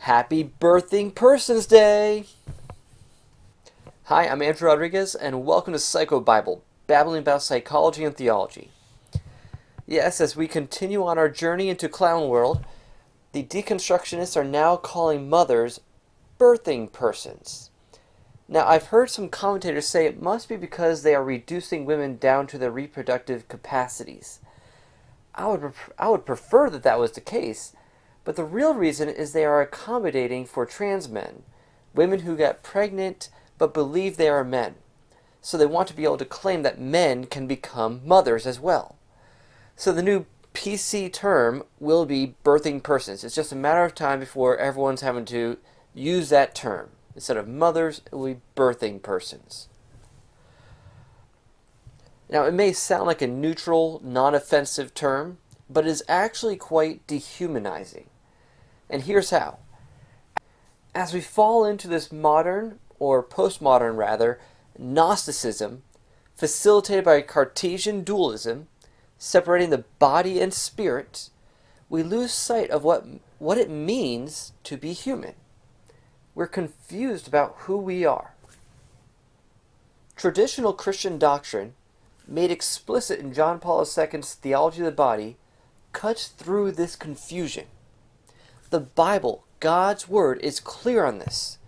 Happy Birthing Persons Day! Hi, I'm Andrew Rodriguez, and welcome to PsychoBible, babbling about psychology and theology. Yes, as we continue on our journey into clown world, the deconstructionists are now calling mothers birthing persons. Now, I've heard some commentators say it must be because they are reducing women down to their reproductive capacities. I would prefer that was the case, but the real reason is they are accommodating for trans men, women who get pregnant but believe they are men. So they want to be able to claim that men can become mothers as well. So the new PC term will be birthing persons. It's just a matter of time before everyone's having to use that term. Instead of mothers, it will be birthing persons. Now, it may sound like a neutral, non-offensive term, but it is actually quite dehumanizing. And here's how. As we fall into this modern, or postmodern rather, Gnosticism, facilitated by Cartesian dualism, separating the body and spirit, we lose sight of what it means to be human. We're confused about who we are. Traditional Christian doctrine, made explicit in John Paul II's Theology of the Body, cuts through this confusion. The Bible, God's Word, is clear on this.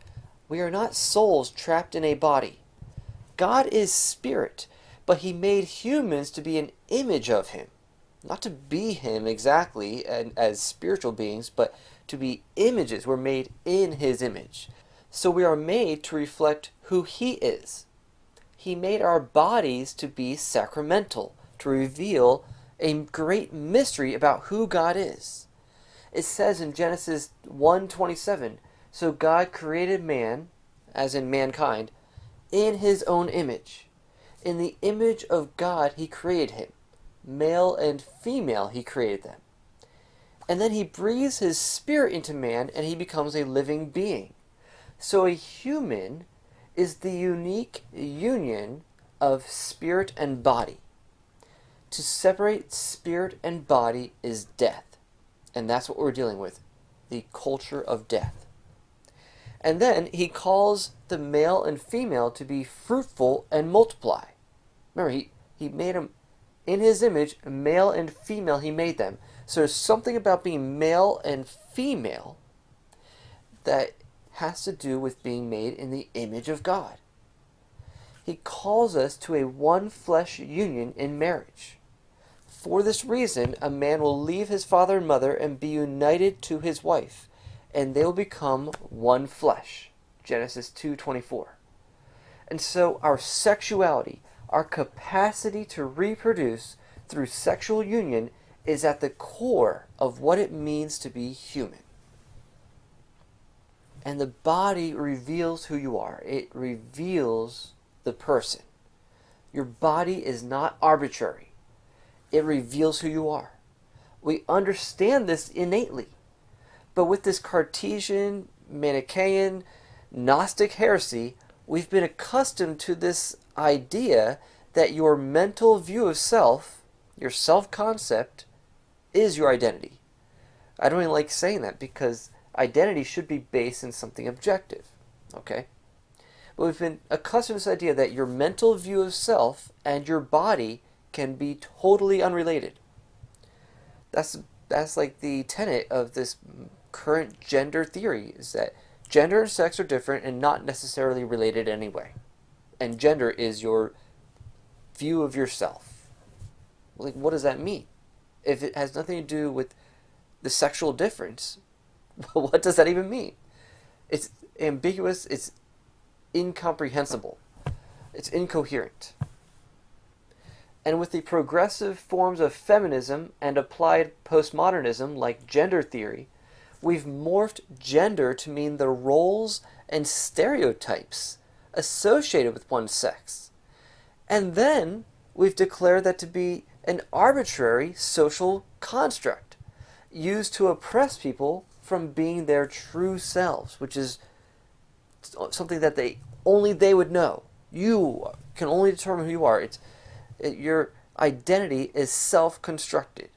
We are not souls trapped in a body. God is spirit, but He made humans to be an image of Him. Not to be Him exactly as spiritual beings, but to be images. We're made in His image. So we are made to reflect who He is. He made our bodies to be sacramental, to reveal a great mystery about who God is. It says in Genesis 1:27, so God created man, as in mankind, in His own image. In the image of God He created him. Male and female He created them. And then He breathes His spirit into man and he becomes a living being. So a human is the unique union of spirit and body. To separate spirit and body is death. And that's what we're dealing with, the culture of death. And then He calls the male and female to be fruitful and multiply. Remember, he made them in His image, male and female He made them. So there's something about being male and female that has to do with being made in the image of God. He calls us to a one flesh union in marriage. For this reason, a man will leave his father and mother and be united to his wife, and they will become one flesh. Genesis 2:24. And so our sexuality, our capacity to reproduce through sexual union, is at the core of what it means to be human. And the body reveals who you are. It reveals the person. Your body is not arbitrary. It reveals who you are. We understand this innately. But with this Cartesian, Manichaean, Gnostic heresy, we've been accustomed to this idea that your mental view of self, your self-concept, is your identity. I don't even like saying that because identity should be based in something objective. Okay? But we've been accustomed to this idea that your mental view of self and your body can be totally unrelated. That's like the tenet of this current gender theory, is that gender and sex are different and not necessarily related anyway. And gender is your view of yourself. Like, what does that mean? If it has nothing to do with the sexual difference, what does that even mean? It's ambiguous, it's incomprehensible, it's incoherent. And with the progressive forms of feminism and applied postmodernism like gender theory, we've morphed gender to mean the roles and stereotypes associated with one's sex. And then we've declared that to be an arbitrary social construct used to oppress people from being their true selves, which is something that only they would know. You can only determine who you are. Your identity is self-constructed.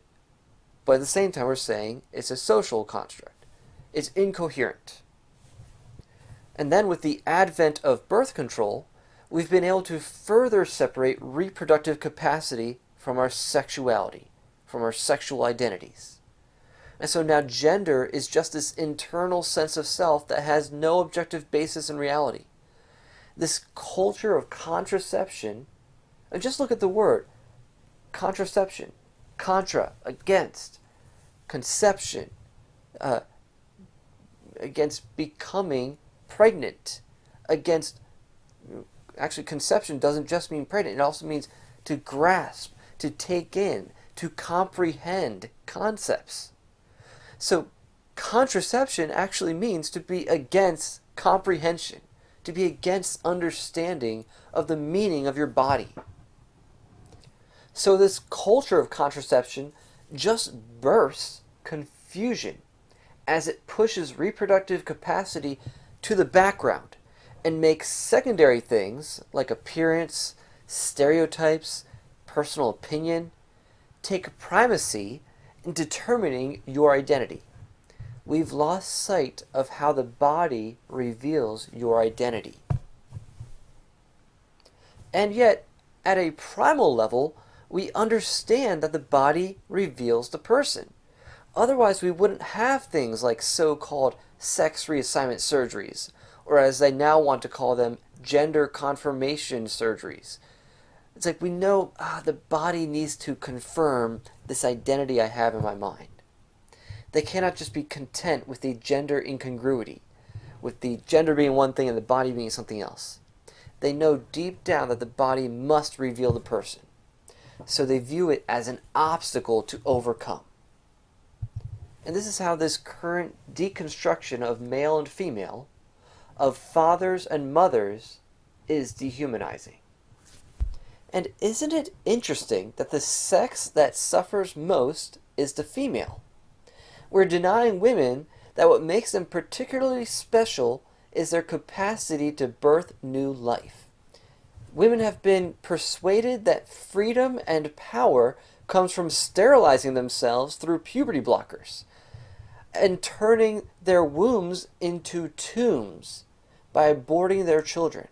But at the same time, we're saying it's a social construct. It's incoherent. And then with the advent of birth control, we've been able to further separate reproductive capacity from our sexuality, from our sexual identities. And so now gender is just this internal sense of self that has no objective basis in reality. This culture of contraception, and just look at the word, contraception, contra, against, conception, against becoming pregnant, against, actually conception doesn't just mean pregnant, it also means to grasp, to take in, to comprehend concepts. So contraception actually means to be against comprehension, to be against understanding of the meaning of your body. So this culture of contraception just bursts confusion as it pushes reproductive capacity to the background and makes secondary things like appearance, stereotypes, personal opinion take primacy in determining your identity. We've lost sight of how the body reveals your identity. And yet, at a primal level, we understand that the body reveals the person. Otherwise, we wouldn't have things like so-called sex reassignment surgeries, or as they now want to call them, gender confirmation surgeries. It's like we know the body needs to confirm this identity I have in my mind. They cannot just be content with the gender incongruity, with the gender being one thing and the body being something else. They know deep down that the body must reveal the person. So they view it as an obstacle to overcome. And this is how this current deconstruction of male and female, of fathers and mothers, is dehumanizing. And isn't it interesting that the sex that suffers most is the female? We're denying women that what makes them particularly special is their capacity to birth new life. Women have been persuaded that freedom and power comes from sterilizing themselves through puberty blockers and turning their wombs into tombs by aborting their children.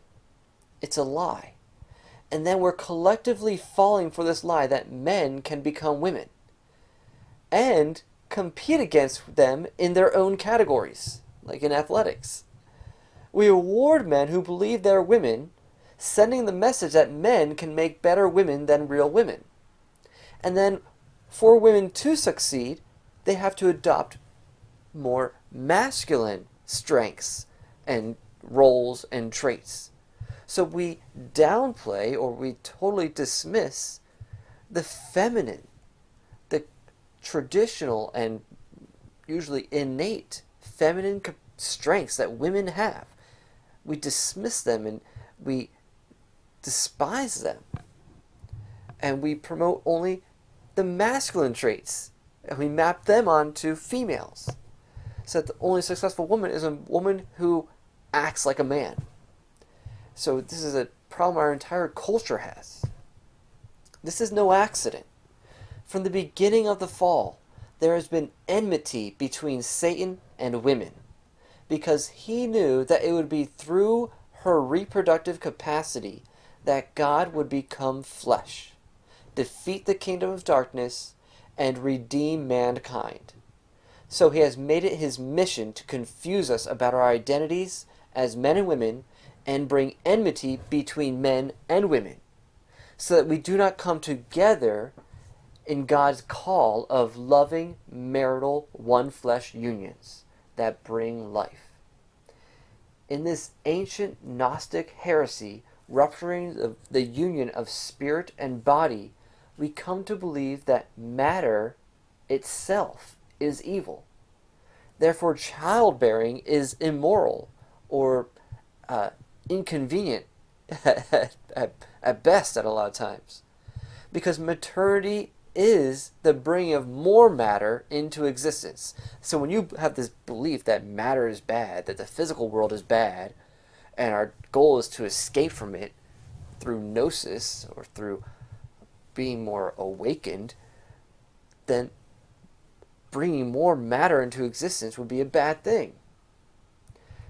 It's a lie. And then we're collectively falling for this lie that men can become women and compete against them in their own categories, like in athletics. We award men who believe they're women, sending the message that men can make better women than real women. And then for women to succeed, they have to adopt more masculine strengths and roles and traits. So we downplay or we totally dismiss the feminine, the traditional and usually innate feminine strengths that women have. We dismiss them and we despise them. And we promote only the masculine traits. And we map them onto females. So that the only successful woman is a woman who acts like a man. So this is a problem our entire culture has. This is no accident. From the beginning of the fall, there has been enmity between Satan and women, because he knew that it would be through her reproductive capacity that God would become flesh, defeat the kingdom of darkness, and redeem mankind. So he has made it his mission to confuse us about our identities as men and women and bring enmity between men and women, so that we do not come together in God's call of loving, marital, one-flesh unions that bring life. In this ancient Gnostic heresy, rupturing the union of spirit and body, we come to believe that matter itself is evil. Therefore, childbearing is immoral or inconvenient at best at a lot of times. Because maternity is the bringing of more matter into existence. So when you have this belief that matter is bad, that the physical world is bad, and our goal is to escape from it through gnosis or through being more awakened, then bringing more matter into existence would be a bad thing.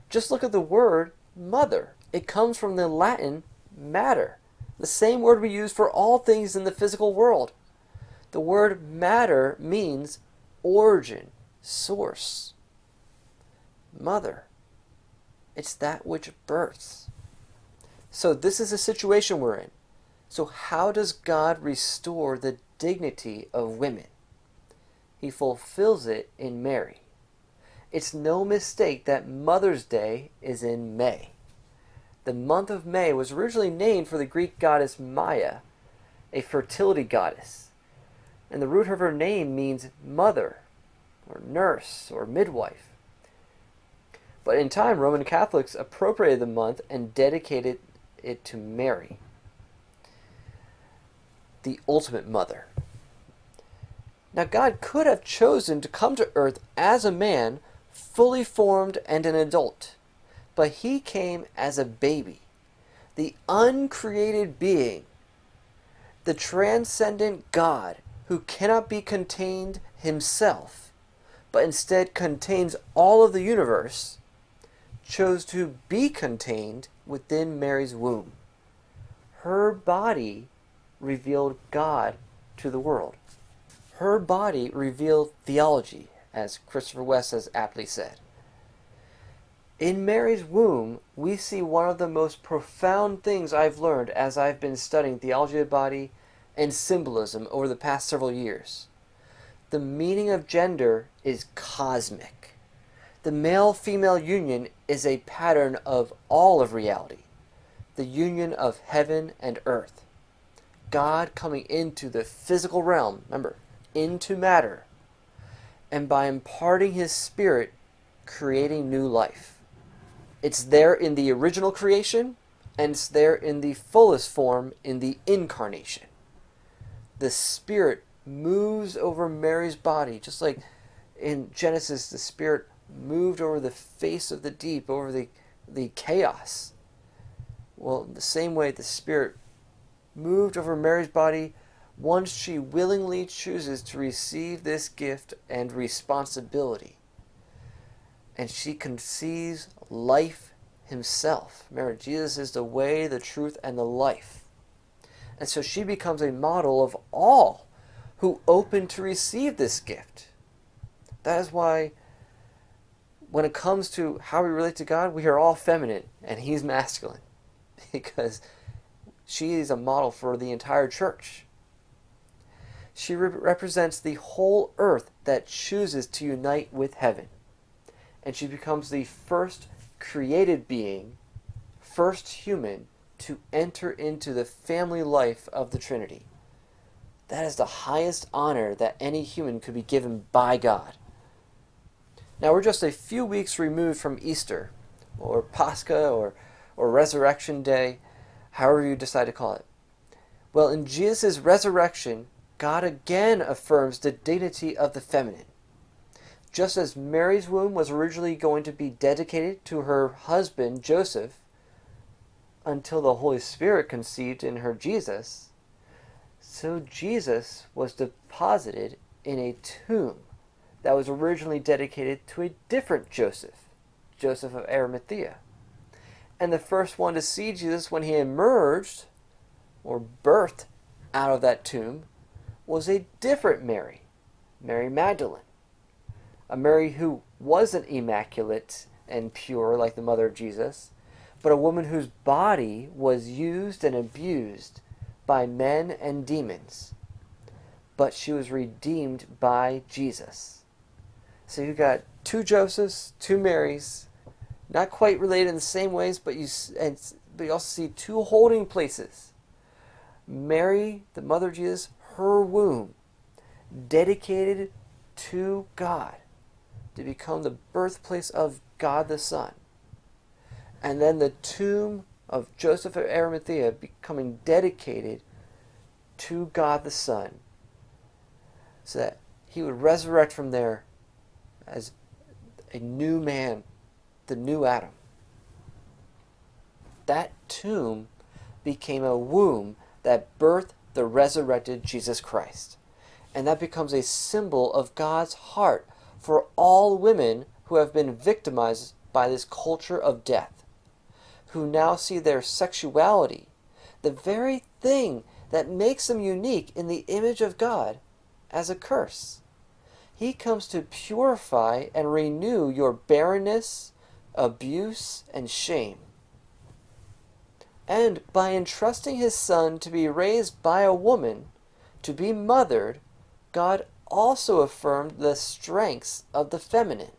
Just look at the word mother. It comes from the Latin matter, the same word we use for all things in the physical world. The word matter means origin, source. Mother. It's that which births. So this is a situation we're in. So how does God restore the dignity of women? He fulfills it in Mary. It's no mistake that Mother's Day is in May. The month of May was originally named for the Greek goddess Maya, a fertility goddess. And the root of her name means mother, or nurse, or midwife. But in time, Roman Catholics appropriated the month and dedicated it to Mary, the ultimate mother. Now, God could have chosen to come to earth as a man, fully formed and an adult, but he came as a baby, the uncreated being, the transcendent God who cannot be contained himself, but instead contains all of the universe, chose to be contained within Mary's womb. Her body revealed God to the world. Her body revealed theology, as Christopher West has aptly said. In Mary's womb, we see one of the most profound things I've learned as I've been studying theology of the body and symbolism over the past several years. The meaning of gender is cosmic. The male-female union is a pattern of all of reality, the union of heaven and earth. God coming into the physical realm, remember, into matter, and by imparting his spirit, creating new life. It's there in the original creation, and it's there in the fullest form in the incarnation. The spirit moves over Mary's body, just like in Genesis, the spirit moved over the face of the deep, over the chaos. Well, in the same way, the Spirit moved over Mary's body once she willingly chooses to receive this gift and responsibility. And she conceives life himself. Remember, Jesus is the way, the truth, and the life. And so she becomes a model of all who open to receive this gift. That is why when it comes to how we relate to God, we are all feminine and he's masculine, because she is a model for the entire church. She represents the whole earth that chooses to unite with heaven. And she becomes the first created being, first human, to enter into the family life of the Trinity. That is the highest honor that any human could be given by God. Now, we're just a few weeks removed from Easter, or Pascha, or Resurrection Day, however you decide to call it. Well, in Jesus' resurrection, God again affirms the dignity of the feminine. Just as Mary's womb was originally going to be dedicated to her husband, Joseph, until the Holy Spirit conceived in her Jesus, so Jesus was deposited in a tomb that was originally dedicated to a different Joseph, Joseph of Arimathea. And the first one to see Jesus when he emerged, or birthed, out of that tomb, was a different Mary, Mary Magdalene. A Mary who wasn't immaculate and pure like the mother of Jesus, but a woman whose body was used and abused by men and demons. But she was redeemed by Jesus. So you got two Josephs, two Marys, not quite related in the same ways, but you also see two holding places. Mary, the mother of Jesus, her womb, dedicated to God, to become the birthplace of God the Son. And then the tomb of Joseph of Arimathea becoming dedicated to God the Son, so that he would resurrect from there as a new man, the new Adam. That tomb became a womb that birthed the resurrected Jesus Christ. And that becomes a symbol of God's heart for all women who have been victimized by this culture of death, who now see their sexuality, the very thing that makes them unique in the image of God, as a curse. He comes to purify and renew your barrenness, abuse, and shame. And by entrusting his Son to be raised by a woman, to be mothered, God also affirmed the strengths of the feminine.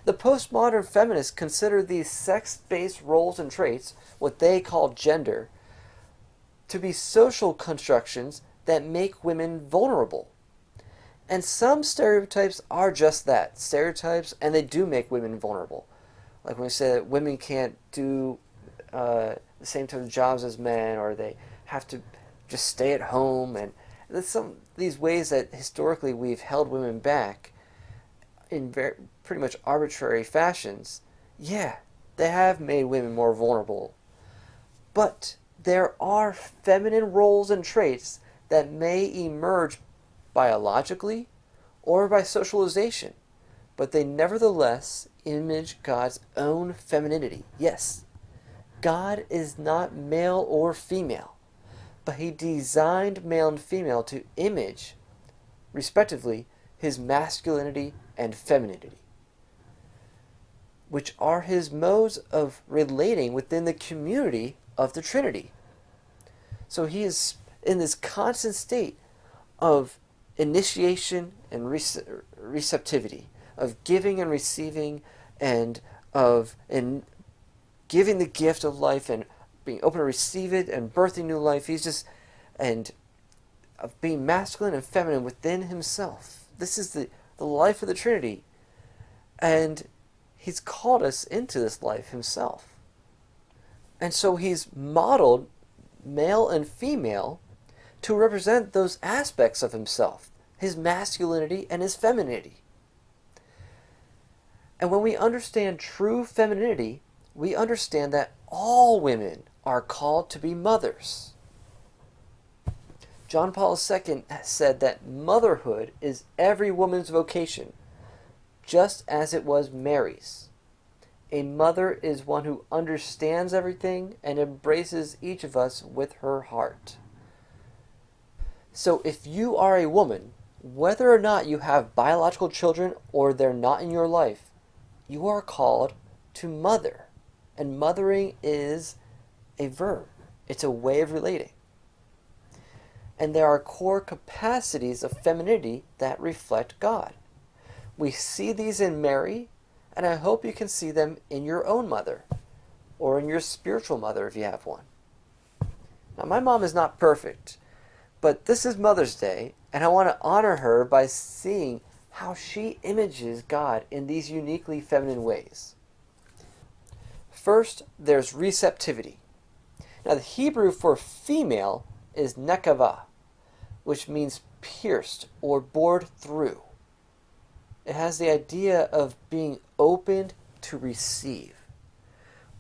The postmodern feminists consider these sex-based roles and traits, what they call gender, to be social constructions that make women vulnerable. And some stereotypes are just that, stereotypes, and they do make women vulnerable. Like when we say that women can't do the same type of jobs as men, or they have to just stay at home, and there's some of these ways that historically we've held women back in pretty much arbitrary fashions. Yeah, they have made women more vulnerable. But there are feminine roles and traits that may emerge biologically or by socialization, but they nevertheless image God's own femininity. Yes, God is not male or female, but he designed male and female to image, respectively, his masculinity and femininity, which are his modes of relating within the community of the Trinity. So he is in this constant state of initiation and receptivity, of giving and receiving, and of giving the gift of life and being open to receive it and birthing new life. He's just, and of being masculine and feminine within himself. This is the life of the Trinity. And he's called us into this life himself. And so he's modeled male and female to represent those aspects of himself, his masculinity and his femininity. And when we understand true femininity, we understand that all women are called to be mothers. John Paul II said that motherhood is every woman's vocation, just as it was Mary's. A mother is one who understands everything and embraces each of us with her heart. So if you are a woman, whether or not you have biological children or they're not in your life, you are called to mother. And mothering is a verb. It's a way of relating. And there are core capacities of femininity that reflect God. We see these in Mary, and I hope you can see them in your own mother, or in your spiritual mother if you have one. Now, my mom is not perfect, but this is Mother's Day, and I want to honor her by seeing how she images God in these uniquely feminine ways. First, there's receptivity. Now, the Hebrew for female is nekavah, which means pierced or bored through. It has the idea of being opened to receive.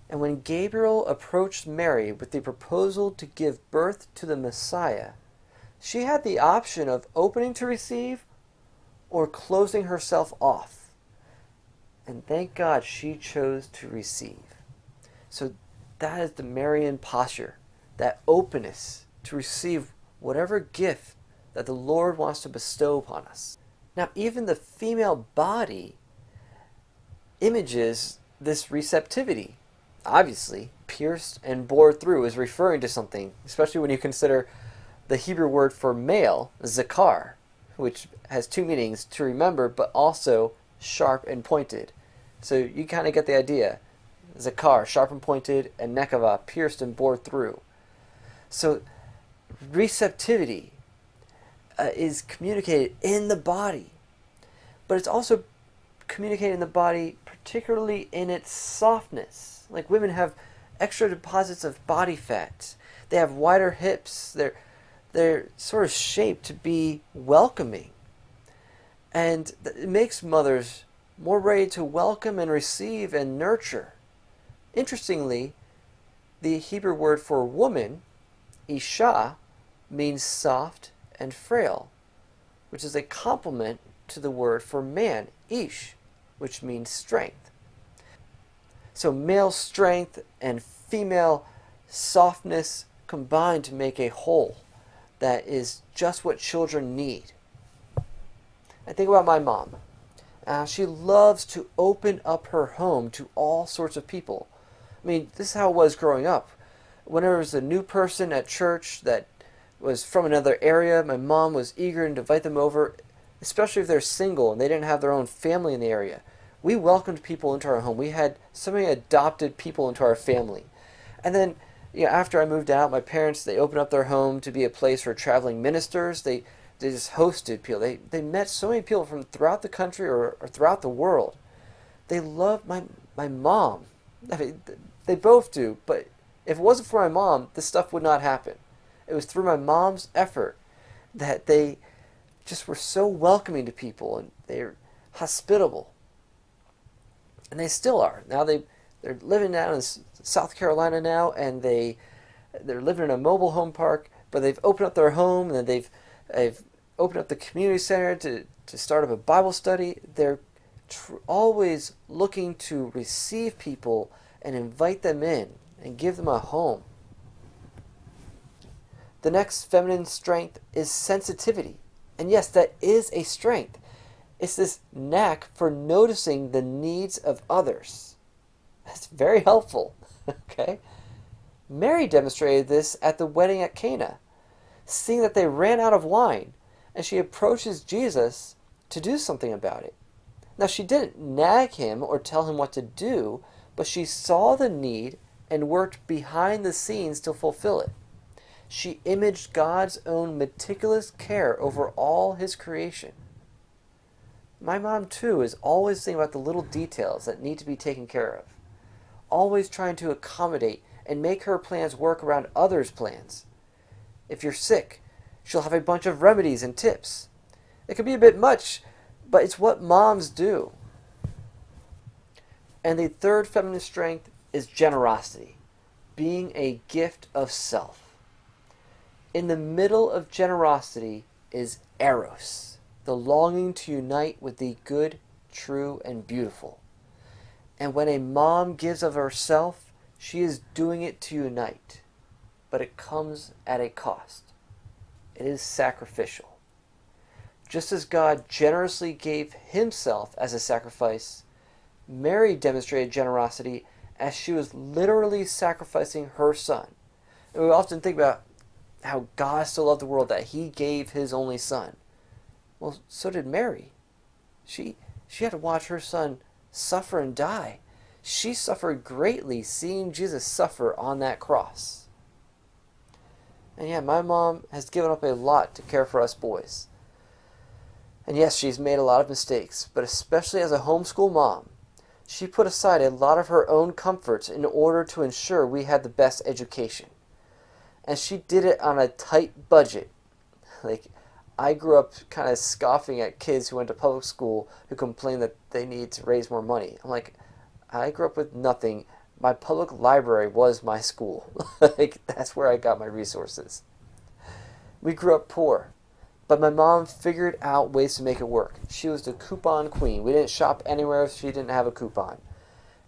And when Gabriel approached Mary with the proposal to give birth to the Messiah, she had the option of opening to receive or closing herself off. And thank God she chose to receive. So that is the Marian posture, that openness to receive whatever gift that the Lord wants to bestow upon us. Now, even the female body images this receptivity. Obviously, pierced and bored through is referring to something, especially when you consider the Hebrew word for male, zakar, which has two meanings, to remember, but also sharp and pointed. So you kind of get the idea. Zakar, sharp and pointed, and nekavah, pierced and bored through. So receptivity is communicated in the body, but it's also communicated in the body, particularly in its softness. Like women have extra deposits of body fat. They have wider hips. They're sort of shaped to be welcoming. And it makes mothers more ready to welcome and receive and nurture. Interestingly, the Hebrew word for woman, isha, means soft and frail, which is a complement to the word for man, ish, which means strength. So male strength and female softness combine to make a whole that is just what children need. I think about my mom. She loves to open up her home to all sorts of people. I mean, this is how it was growing up. Whenever there was a new person at church that was from another area, my mom was eager to invite them over, especially if they're single and they didn't have their own family in the area. We welcomed people into our home. We had so many adopted people into our family. And then, after I moved out, my parents, they opened up their home to be a place for traveling ministers. They just hosted people. They met so many people from throughout the country or throughout the world. They loved my mom. I mean, they both do. But if it wasn't for my mom, this stuff would not happen. It was through my mom's effort that they just were so welcoming to people, and they're hospitable. And they still are. Now they're living down in South Carolina now, and they're living in a mobile home park, but they've opened up their home, and they've opened up the community center to start up a Bible study. They're always looking to receive people and invite them in and give them a home. The next feminine strength is sensitivity. And yes, that is a strength. It's this knack for noticing the needs of others. That's very helpful. Okay? Mary demonstrated this at the wedding at Cana, seeing that they ran out of wine, and she approaches Jesus to do something about it. Now, she didn't nag him or tell him what to do, but she saw the need and worked behind the scenes to fulfill it. She imaged God's own meticulous care over all his creation. My mom, too, is always thinking about the little details that need to be taken care of, always trying to accommodate and make her plans work around others' plans. If you're sick, she'll have a bunch of remedies and tips. It can be a bit much, but it's what moms do. And the third feminine strength is generosity, being a gift of self. In the middle of generosity is eros, the longing to unite with the good, true, and beautiful. And when a mom gives of herself, she is doing it to unite. But it comes at a cost. It is sacrificial. Just as God generously gave himself as a sacrifice, Mary demonstrated generosity as she was literally sacrificing her son. And we often think about how God so loved the world that he gave his only son. Well, so did Mary. She had to watch her son suffer and die. She suffered greatly seeing Jesus suffer on that cross. And yeah, my mom has given up a lot to care for us boys. And yes, she's made a lot of mistakes, but especially as a homeschool mom, she put aside a lot of her own comforts in order to ensure we had the best education. And she did it on a tight budget. I grew up kind of scoffing at kids who went to public school who complained that they need to raise more money. I'm like, I grew up with nothing. My public library was my school. That's where I got my resources. We grew up poor, but my mom figured out ways to make it work. She was the coupon queen. We didn't shop anywhere if she didn't have a coupon.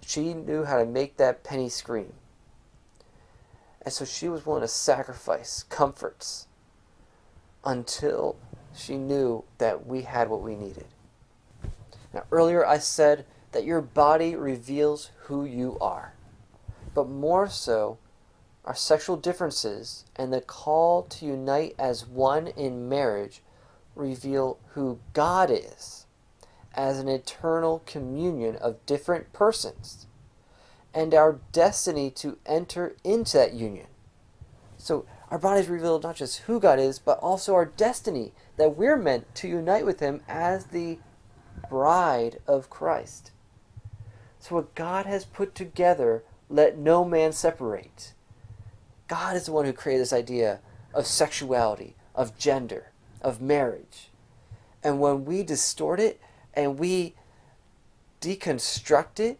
She knew how to make that penny scream. And so she was willing to sacrifice comforts until she knew that we had what we needed. Now, earlier I said that your body reveals who you are. But more so, our sexual differences and the call to unite as one in marriage reveal who God is as an eternal communion of different persons and our destiny to enter into that union. So our bodies reveal not just who God is, but also our destiny, that we're meant to unite with him as the bride of Christ. So what God has put together, let no man separate. God is the one who created this idea of sexuality, of gender, of marriage. And when we distort it and we deconstruct it,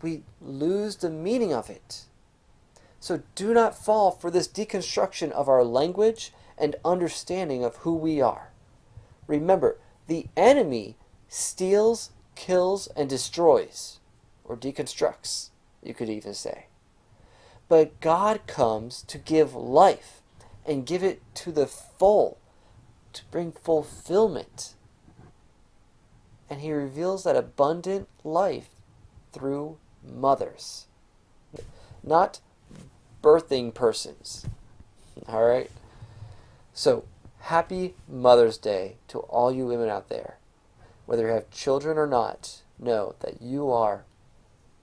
we lose the meaning of it. So do not fall for this deconstruction of our language and understanding of who we are. Remember, the enemy steals, kills, and destroys, or deconstructs, you could even say. But God comes to give life and give it to the full, to bring fulfillment. And he reveals that abundant life through mothers, not birthing persons. All right? So, happy Mother's Day to all you women out there. Whether you have children or not, know that you are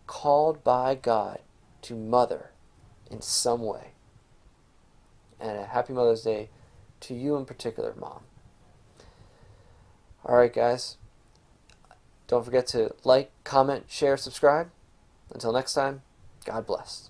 called by God to mother in some way. And a happy Mother's Day to you in particular, Mom. Alright, guys. Don't forget to like, comment, share, subscribe. Until next time, God bless.